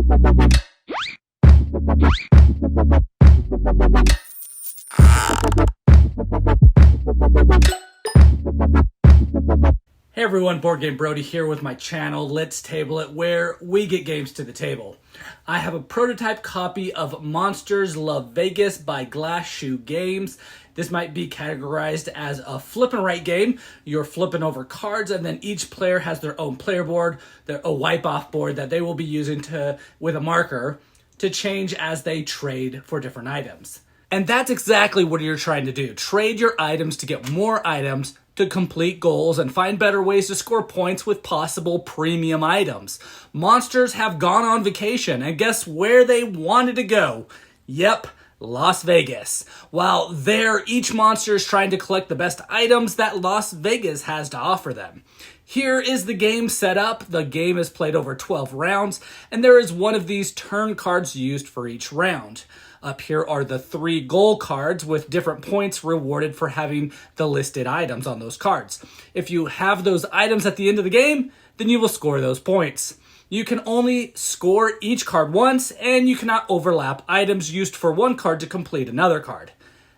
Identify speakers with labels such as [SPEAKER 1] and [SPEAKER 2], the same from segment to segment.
[SPEAKER 1] Hey everyone, Board Game Brody here with my channel, Let's Table It, where we get games to the table. I have a prototype copy of Monsters Love Vegas by Glass Shoe Games. This might be categorized as a flip and write game. You're flipping over cards, and then each player has their own player board, a wipe-off board that they will be using with a marker to change as they trade for different items. And that's exactly what you're trying to do. Trade your items to get more items to complete goals and find better ways to score points with possible premium items. Monsters have gone on vacation, and guess where they wanted to go? Yep, Las Vegas. While there, each monster is trying to collect the best items that Las Vegas has to offer them. Here is the game set up. The game is played over 12 rounds, and there is one of these turn cards used for each round. Up here are the 3 goal cards with different points rewarded for having the listed items on those cards. If you have those items at the end of the game, then you will score those points. You can only score each card once, and you cannot overlap items used for one card to complete another card.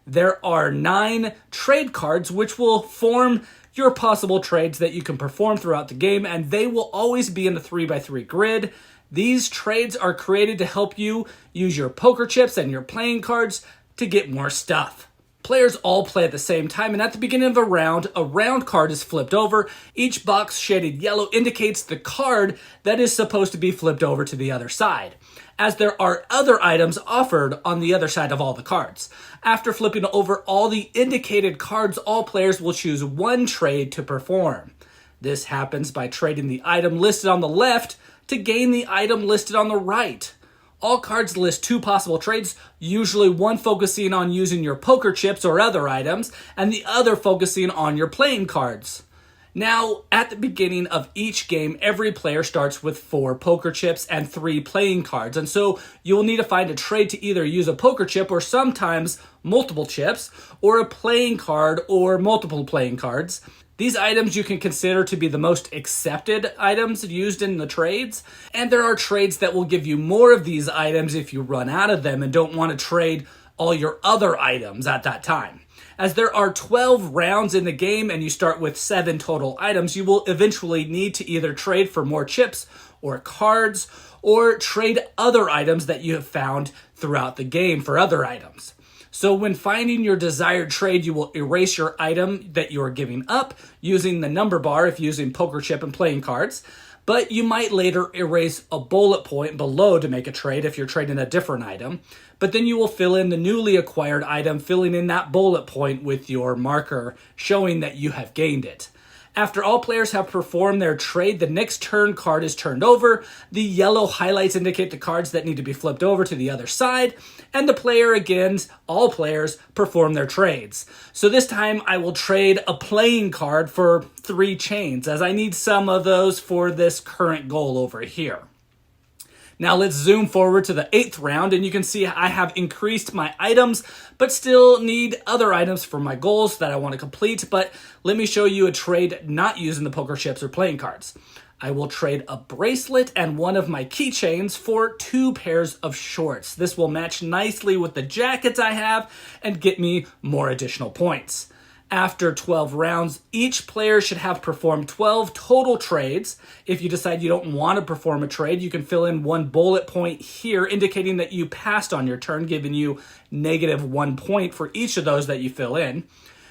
[SPEAKER 1] There are 9 trade cards which will form your possible trades that you can perform throughout the game, and they will always be in a 3x3 grid. These trades are created to help you use your poker chips and your playing cards to get more stuff. Players all play at the same time, and at the beginning of a round card is flipped over. Each box shaded yellow indicates the card that is supposed to be flipped over to the other side, as there are other items offered on the other side of all the cards. After flipping over all the indicated cards, all players will choose one trade to perform. This happens by trading the item listed on the left to gain the item listed on the right. All cards list 2 possible trades, usually one focusing on using your poker chips or other items, and the other focusing on your playing cards. Now, at the beginning of each game, every player starts with 4 poker chips and 3 playing cards, and so you will need to find a trade to either use a poker chip or sometimes multiple chips, or a playing card or multiple playing cards. These items you can consider to be the most accepted items used in the trades, and there are trades that will give you more of these items if you run out of them and don't want to trade all your other items at that time. As there are 12 rounds in the game and you start with 7 total items, you will eventually need to either trade for more chips or cards, or trade other items that you have found throughout the game for other items. So when finding your desired trade, you will erase your item that you are giving up using the number bar if using poker chip and playing cards, but you might later erase a bullet point below to make a trade if you're trading a different item, but then you will fill in the newly acquired item, filling in that bullet point with your marker, showing that you have gained it. After all players have performed their trade, the next turn card is turned over. The yellow highlights indicate the cards that need to be flipped over to the other side, and all players perform their trades. So this time I will trade a playing card for 3 chains, as I need some of those for this current goal over here. Now let's zoom forward to the 8th round, and you can see I have increased my items, but still need other items for my goals that I want to complete. But let me show you a trade not using the poker chips or playing cards. I will trade a bracelet and one of my keychains for 2 pairs of shorts. This will match nicely with the jackets I have and get me more additional points. After 12 rounds, each player should have performed 12 total trades. If you decide you don't want to perform a trade, you can fill in 1 bullet point here, indicating that you passed on your turn, giving you -1 point for each of those that you fill in.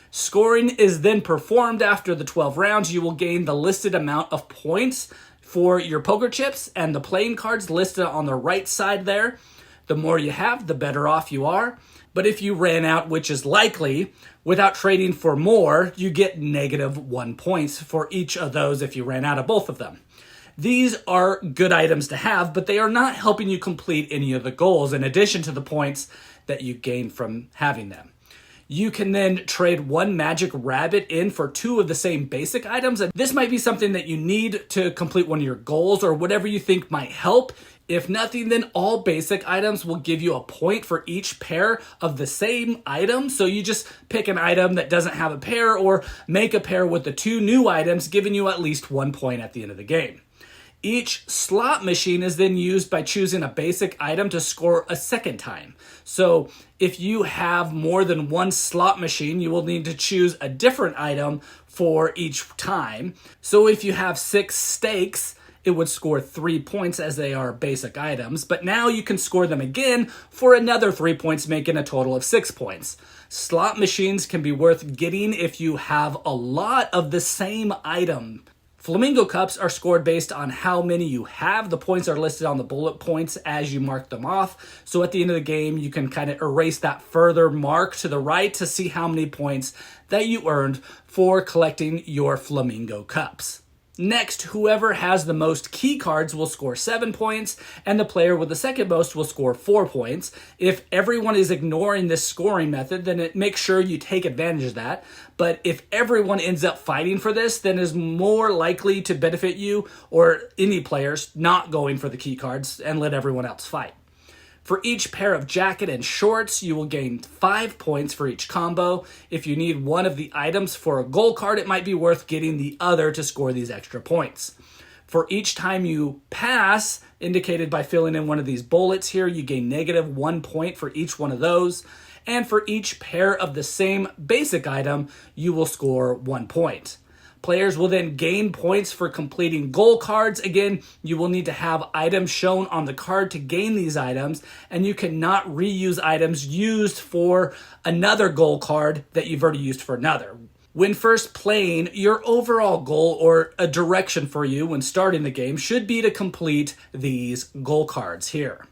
[SPEAKER 1] Scoring is then performed after the 12 rounds. You will gain the listed amount of points for your poker chips and the playing cards listed on the right side there. The more you have, the better off you are. But if you ran out, which is likely, without trading for more, you get -1 points for each of those if you ran out of both of them. These are good items to have, but they are not helping you complete any of the goals in addition to the points that you gain from having them. You can then trade 1 magic rabbit in for 2 of the same basic items. And this might be something that you need to complete one of your goals or whatever you think might help. If nothing, then all basic items will give you a point for each pair of the same item. So you just pick an item that doesn't have a pair or make a pair with the 2 new items, giving you at least 1 point at the end of the game. Each slot machine is then used by choosing a basic item to score a second time. So if you have more than one slot machine, you will need to choose a different item for each time. So if you have 6 stakes, it would score 3 points as they are basic items, but now you can score them again for another 3 points, making a total of 6 points. Slot machines can be worth getting if you have a lot of the same item. Flamingo Cups are scored based on how many you have. The points are listed on the bullet points as you mark them off. So at the end of the game, you can kind of erase that further mark to the right to see how many points that you earned for collecting your Flamingo Cups. Next, whoever has the most key cards will score 7 points, and the player with the second most will score 4 points. If everyone is ignoring this scoring method, then make sure you take advantage of that. But if everyone ends up fighting for this, then it's more likely to benefit you or any players not going for the key cards and let everyone else fight. For each pair of jacket and shorts, you will gain 5 points for each combo. If you need one of the items for a goal card, it might be worth getting the other to score these extra points. For each time you pass, indicated by filling in one of these bullets here, you gain -1 point for each one of those. And for each pair of the same basic item, you will score 1 point. Players will then gain points for completing goal cards. Again, you will need to have items shown on the card to gain these items, and you cannot reuse items used for another goal card that you've already used for another. When first playing, your overall goal or a direction for you when starting the game should be to complete these goal cards here.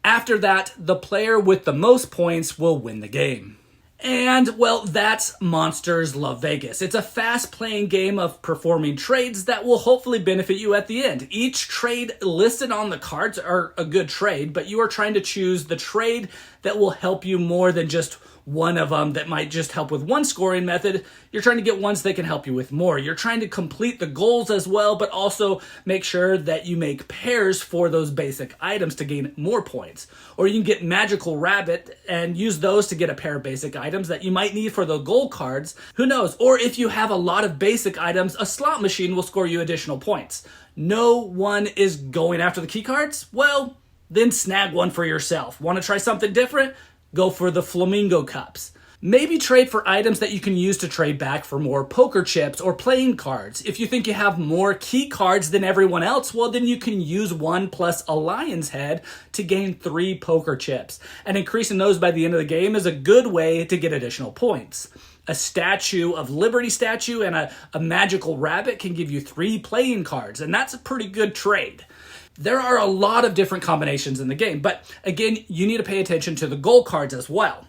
[SPEAKER 1] After that, the player with the most points will win the game. And, well, that's Monsters Love Vegas. It's a fast-playing game of performing trades that will hopefully benefit you at the end. Each trade listed on the cards are a good trade, but you are trying to choose the trade that will help you more than just one of them that might just help with one scoring method. You're trying to get ones that can help you with more. You're trying to complete the goals as well, but also make sure that you make pairs for those basic items to gain more points. Or you can get Magical Rabbit and use those to get a pair of basic items that you might need for the goal cards. Who knows? Or if you have a lot of basic items, a slot machine will score you additional points. No one is going after the key cards? Well, then snag one for yourself. Want to try something different? Go for the Flamingo Cups. Maybe trade for items that you can use to trade back for more poker chips or playing cards. If you think you have more key cards than everyone else, well, then you can use 1 plus a lion's head to gain 3 poker chips. And increasing those by the end of the game is a good way to get additional points. A Statue of Liberty statue and a Magical Rabbit can give you 3 playing cards, and that's a pretty good trade. There are a lot of different combinations in the game, but again, you need to pay attention to the goal cards as well.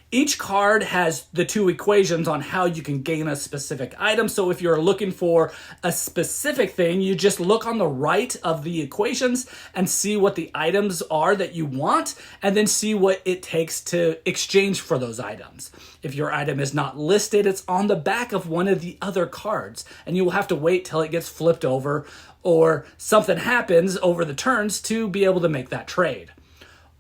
[SPEAKER 1] Each card has the 2 equations on how you can gain a specific item. So if you're looking for a specific thing, you just look on the right of the equations and see what the items are that you want, and then see what it takes to exchange for those items. If your item is not listed, it's on the back of one of the other cards, and you will have to wait till it gets flipped over or something happens over the turns to be able to make that trade.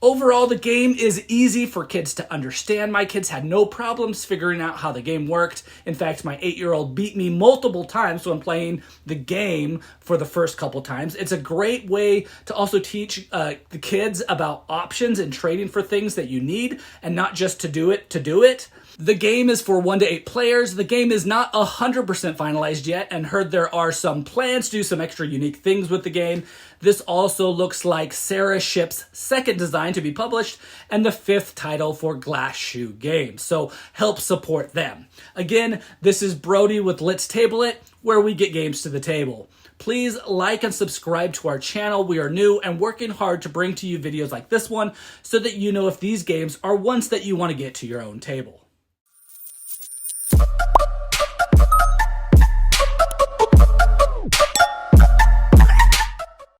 [SPEAKER 1] Overall, the game is easy for kids to understand. My kids had no problems figuring out how the game worked. In fact, my 8-year-old beat me multiple times when playing the game for the first couple times. It's a great way to also teach the kids about options and trading for things that you need and not just to do it. The game is for 1 to 8 players. The game is not 100% finalized yet, and heard there are some plans to do some extra unique things with the game. This also looks like Sarah Ship's second design to be published and the 5th title for Glass Shoe Games, so help support them. Again, this is Brody with Let's Table It, where we get games to the table. Please like and subscribe to our channel. We are new and working hard to bring to you videos like this one so that you know if these games are ones that you want to get to your own table.